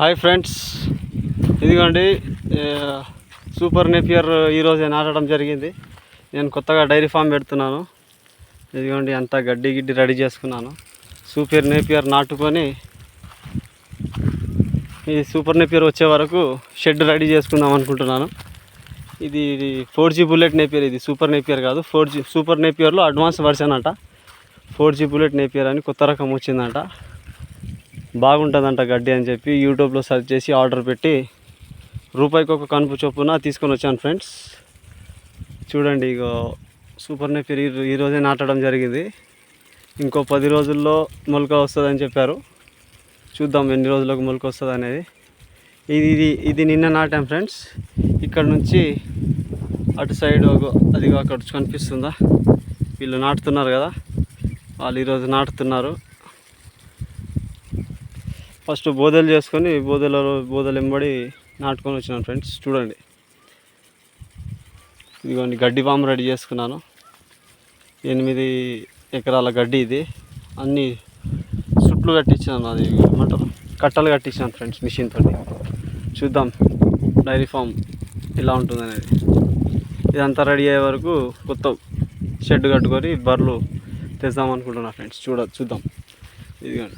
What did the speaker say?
Hi friends, ఇదిగోండి super Napier ఈరోజే నాటడం జరిగింది. నేను కొత్తగా డైరీ ఫామ్ పెడుతున్నాను. ఇదిగోండి అంతా గడ్డి గిడ్డి రెడీ చేసుకున్నాను. సూపర్ నేపియర్ నాటుకొని ఈ సూపర్ నేపియర్ వచ్చే వరకు షెడ్ రెడీ చేసుకుందాం అనుకుంటున్నాను. ఇది 4G బుల్లెట్ నేపియర్. ఇది సూపర్ నేపియర్ కాదు, 4G సూపర్ నేపియర్లో అడ్వాన్స్ వర్షన్ అంట. 4G బుల్లెట్ నేపియర్ అని కొత్త రకం వచ్చిందంట. బాగుంటుందంట గడ్డి అని చెప్పి యూట్యూబ్లో సెర్చ్ చేసి ఆర్డర్ పెట్టి రూపాయికి ఒక కనుపు చొప్పున తీసుకొని వచ్చాను ఫ్రెండ్స్. చూడండి, ఇగో సూపర్ నేపియర్ ఈరోజే నాటడం జరిగింది. ఇంకో 10 రోజుల్లో మొలక వస్తుందని చెప్పారు. చూద్దాం ఎన్ని రోజులకు మొలక వస్తుంది అనేది. ఇది నిన్న నాటాం ఫ్రెండ్స్. ఇక్కడ నుంచి అటు సైడ్ అదిగో అక్కడ కనిపిస్తుందా, వీళ్ళు నాటుతున్నారు కదా, వాళ్ళు ఈరోజు నాటుతున్నారు. ఫస్ట్ బోదెలు చేసుకొని బోదెలు వెంబడి నాటుకొని వచ్చినాను ఫ్రెండ్స్. చూడండి, ఇదిగోండి గడ్డి ఫామ్ రెడీ చేసుకున్నాను. 8 ఎకరాల గడ్డి ఇది. అన్నీ సుట్లు కట్టించాను, అది ఏమంటారు కట్టలు కట్టించాను ఫ్రెండ్స్ మిషన్ తోటి. చూద్దాం డైరీ ఫామ్ ఎలా ఉంటుంది అనేది. ఇదంతా రెడీ అయ్యే వరకు కొత్త షెడ్ కట్టుకొని బర్రెలు తెద్దాం అనుకుంటున్నా ఫ్రెండ్స్. చూద్దాం. ఇదిగోండి